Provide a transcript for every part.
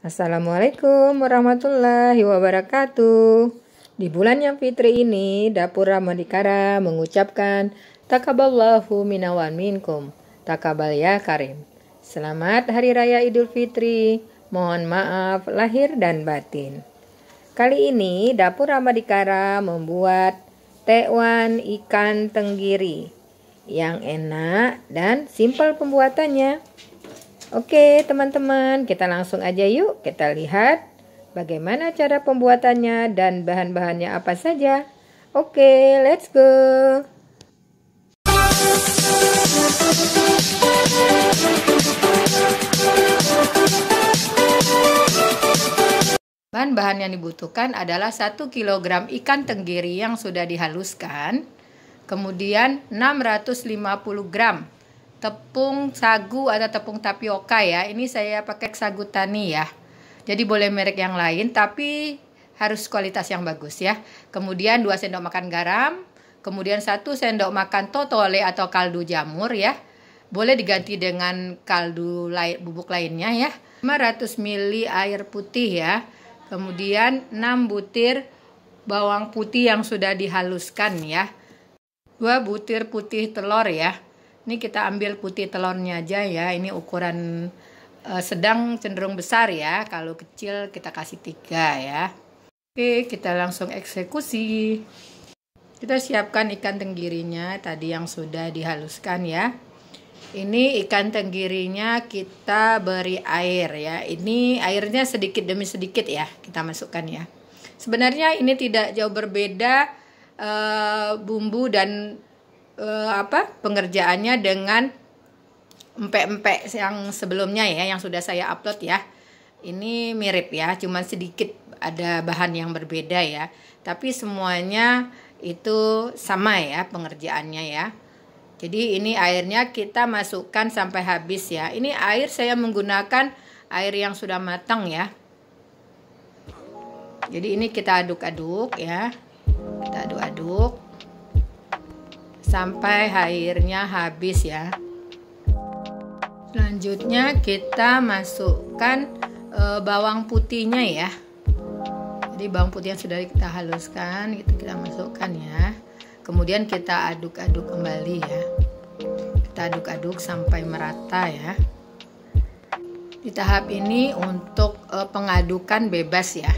Assalamualaikum warahmatullahi wabarakatuh. Di bulan yang fitri ini, Dapur Ramadikara mengucapkan Taqabbalallahu minna wa minkum. Taqabbal ya karim. Selamat Hari Raya Idul Fitri. Mohon maaf lahir dan batin. Kali ini Dapur Ramadikara membuat tekwan ikan tenggiri yang enak dan simpel pembuatannya. Oke teman-teman, kita langsung aja yuk kita lihat bagaimana cara pembuatannya dan bahan-bahannya apa saja. Oke, let's go. Bahan-bahan yang dibutuhkan adalah 1 kg ikan tenggiri yang sudah dihaluskan, kemudian 650 gram tepung sagu atau tepung tapioka ya. Ini saya pakai sagu tani ya. Jadi boleh merek yang lain tapi harus kualitas yang bagus ya. Kemudian 2 sendok makan garam, kemudian 1 sendok makan totole atau kaldu jamur ya. Boleh diganti dengan kaldu bubuk lainnya ya. 500 ml air putih ya. Kemudian 6 butir bawang putih yang sudah dihaluskan ya. 2 butir putih telur ya. Ini kita ambil putih telurnya aja ya. Ini ukuran sedang cenderung besar ya. Kalau kecil kita kasih 3 ya. Oke, kita langsung eksekusi. Kita siapkan ikan tenggirinya tadi yang sudah dihaluskan ya. Ini ikan tenggirinya kita beri air ya. Ini airnya sedikit demi sedikit ya kita masukkan ya. Sebenarnya ini tidak jauh berbeda bumbu dan pengerjaannya dengan empek-empek yang sebelumnya ya, yang sudah saya upload ya. Ini mirip ya, cuma sedikit ada bahan yang berbeda ya. Tapi semuanya itu sama ya pengerjaannya ya. Jadi ini airnya kita masukkan sampai habis ya. Ini air saya menggunakan air yang sudah matang ya. Jadi ini kita aduk-aduk ya. Kita aduk-aduk sampai airnya habis ya. Selanjutnya kita masukkan bawang putihnya ya. Jadi bawang putih yang sudah kita haluskan itu kita masukkan ya. Kemudian kita aduk-aduk kembali ya. Kita aduk-aduk sampai merata ya. Di tahap ini untuk pengadukan bebas ya.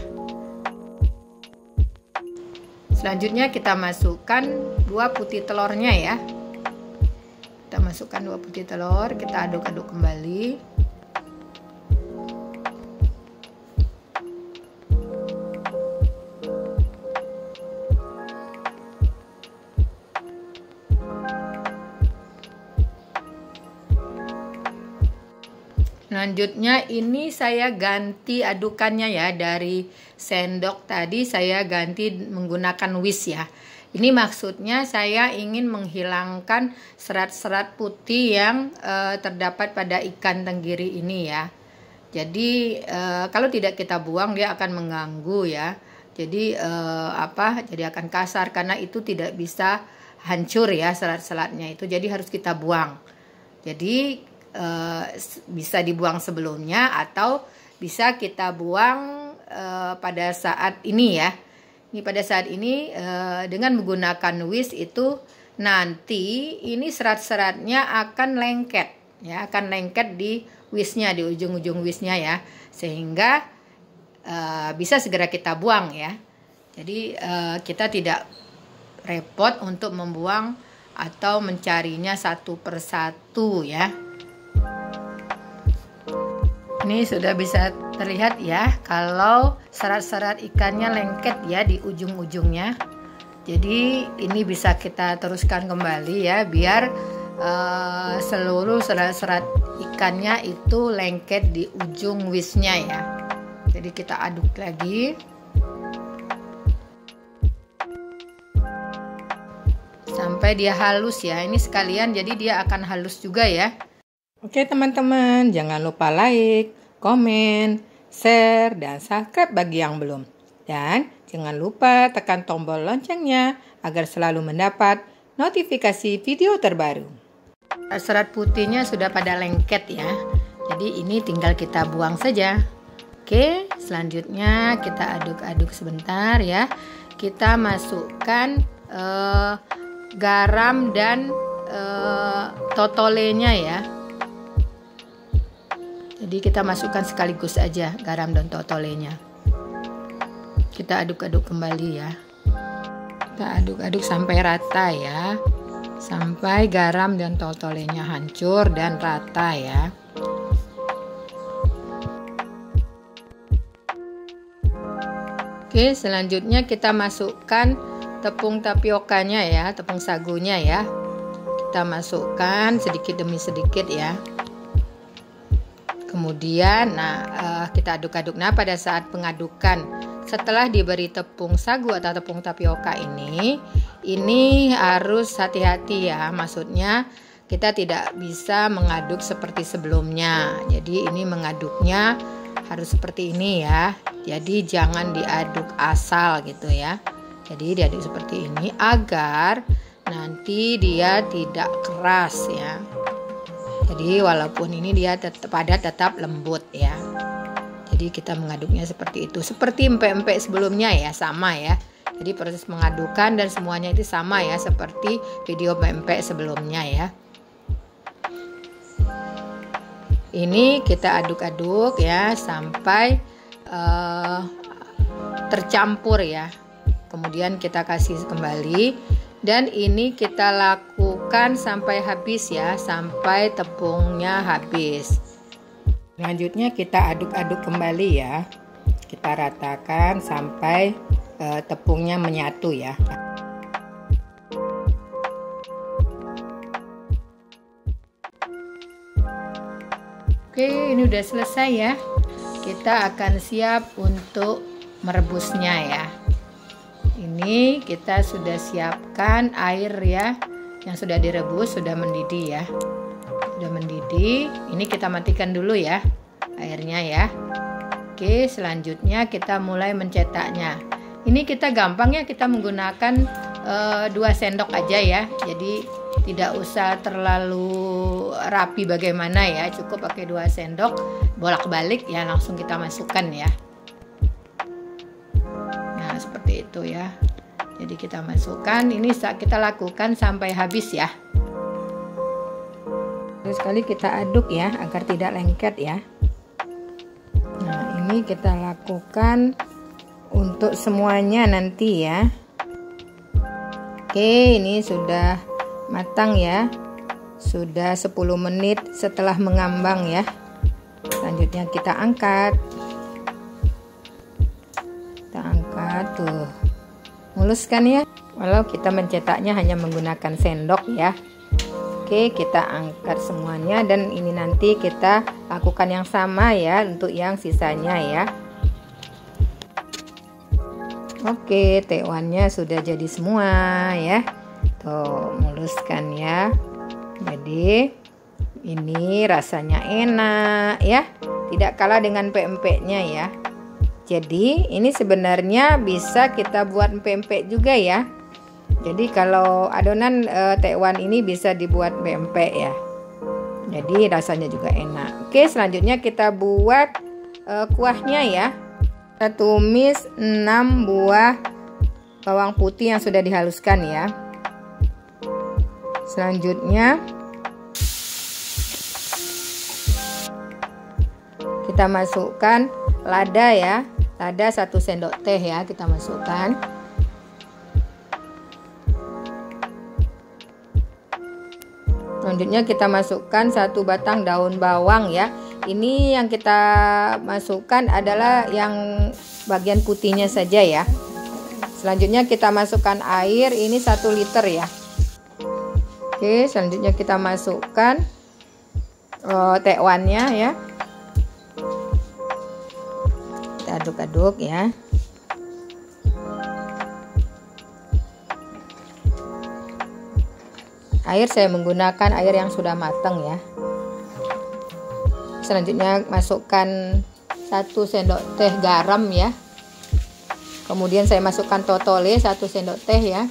Selanjutnya kita masukkan 2 putih telurnya ya. Kita masukkan 2 putih telur, kita aduk-aduk kembali. Selanjutnya ini saya ganti adukannya ya, dari sendok tadi saya ganti menggunakan whisk ya. Ini maksudnya saya ingin menghilangkan serat-serat putih yang terdapat pada ikan tenggiri ini ya. Jadi kalau tidak kita buang dia akan mengganggu ya. Jadi jadi akan kasar karena itu tidak bisa hancur ya serat-seratnya itu. Jadi harus kita buang. Jadi bisa dibuang sebelumnya atau bisa kita buang pada saat ini ya. Ini pada saat ini dengan menggunakan whisk itu nanti ini serat-seratnya akan lengket ya, akan lengket di whisknya, di ujung-ujung whisknya ya, sehingga bisa segera kita buang ya. Jadi kita tidak repot untuk membuang atau mencarinya satu persatu ya. Ini sudah bisa terlihat ya kalau serat-serat ikannya lengket ya di ujung-ujungnya. Jadi ini bisa kita teruskan kembali ya biar seluruh serat-serat ikannya itu lengket di ujung whisknya ya. Jadi kita aduk lagi. Sampai dia halus ya. Ini sekalian jadi dia akan halus juga ya. Oke teman-teman, jangan lupa like, komen, share, dan subscribe bagi yang belum. Dan jangan lupa tekan tombol loncengnya agar selalu mendapat notifikasi video terbaru. Serat putihnya sudah pada lengket ya. Jadi ini tinggal kita buang saja. Oke, selanjutnya kita aduk-aduk sebentar ya. Kita masukkan garam dan totolenya ya. Jadi kita masukkan sekaligus aja garam dan totolenya. Kita aduk-aduk kembali ya. Kita aduk-aduk sampai rata ya. Sampai garam dan totolenya hancur dan rata ya. Oke, selanjutnya kita masukkan tepung tapiokanya ya, tepung sagunya ya. Kita masukkan sedikit demi sedikit ya. Kemudian kita aduk-aduk. Nah, pada saat pengadukan setelah diberi tepung sagu atau tepung tapioka ini harus hati-hati ya. Maksudnya kita tidak bisa mengaduk seperti sebelumnya. Jadi ini mengaduknya harus seperti ini ya. Jadi jangan diaduk asal gitu ya. Jadi diaduk seperti ini agar nanti dia tidak keras ya. Jadi walaupun ini dia tetap lembut ya. Jadi kita mengaduknya seperti itu. Seperti empek-empek sebelumnya ya, sama ya. Jadi proses mengadukan dan semuanya itu sama ya, seperti video empek sebelumnya ya. Ini kita aduk-aduk ya sampai tercampur ya. Kemudian kita kasih kembali dan ini kita lakukan sampai habis ya, sampai tepungnya habis. Selanjutnya kita aduk-aduk kembali ya. Kita ratakan sampai tepungnya menyatu ya. Oke, ini udah selesai ya. Kita akan siap untuk merebusnya ya. Ini kita sudah siapkan air ya, yang sudah direbus, sudah mendidih ya. Sudah mendidih. Ini kita matikan dulu ya airnya ya. Oke, selanjutnya kita mulai mencetaknya. Ini kita gampang ya, kita menggunakan 2 sendok aja ya. Jadi tidak usah terlalu rapi bagaimana ya, cukup pakai 2 sendok bolak-balik ya, langsung kita masukkan ya. Nah seperti itu ya. Jadi kita masukkan, ini kita lakukan sampai habis ya. Terus sekali kita aduk ya agar tidak lengket ya. Nah ini kita lakukan untuk semuanya nanti ya. Oke, ini sudah matang ya. Sudah 10 menit setelah mengambang ya. Selanjutnya kita angkat. Kita angkat tuh. Mulus kan ya? Walau kita mencetaknya hanya menggunakan sendok ya. Oke, kita angkat semuanya dan ini nanti kita lakukan yang sama ya untuk yang sisanya ya. Oke, tekwannya sudah jadi semua ya. Tuh, muluskan ya. Jadi ini rasanya enak ya. Tidak kalah dengan pempeknya ya. Jadi ini sebenarnya bisa kita buat pempek juga ya. Jadi kalau adonan tekwan ini bisa dibuat pempek ya. Jadi rasanya juga enak. Oke, selanjutnya kita buat kuahnya ya. Kita tumis 6 buah bawang putih yang sudah dihaluskan ya. Selanjutnya kita masukkan lada ya. Lada 1 sendok teh ya, kita masukkan. Selanjutnya kita masukkan 1 batang daun bawang ya. Ini yang kita masukkan adalah yang bagian putihnya saja ya. Selanjutnya kita masukkan air, ini 1 liter ya. Oke, selanjutnya kita masukkan tekwannya ya. Kita aduk-aduk ya. Air saya menggunakan air yang sudah matang ya. Selanjutnya masukkan 1 sendok teh garam ya. Kemudian saya masukkan totole 1 sendok teh ya.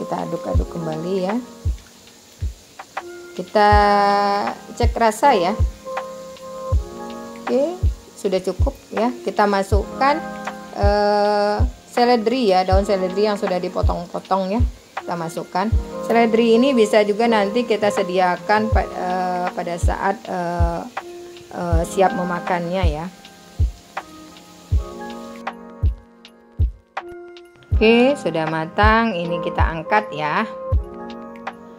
Kita aduk-aduk kembali ya. Kita cek rasa ya. sudah cukup ya. Kita masukkan seledri ya, daun seledri yang sudah dipotong-potong ya. Kita masukkan. Seledri ini bisa juga nanti kita sediakan pada saat siap memakannya ya. Oke, sudah matang. Ini kita angkat ya.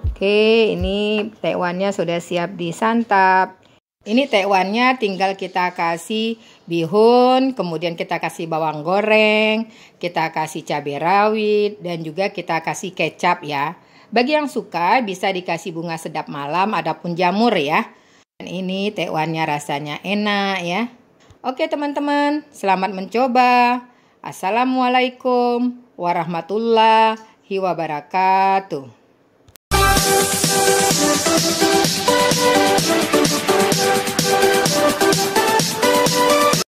Oke, ini tekwannya sudah siap disantap. Ini tekwannya tinggal kita kasih bihun, kemudian kita kasih bawang goreng, kita kasih cabai rawit, dan juga kita kasih kecap ya. Bagi yang suka bisa dikasih bunga sedap malam, adapun jamur ya. Dan ini tekwannya rasanya enak ya. Oke teman-teman, selamat mencoba. Assalamualaikum warahmatullahi wabarakatuh.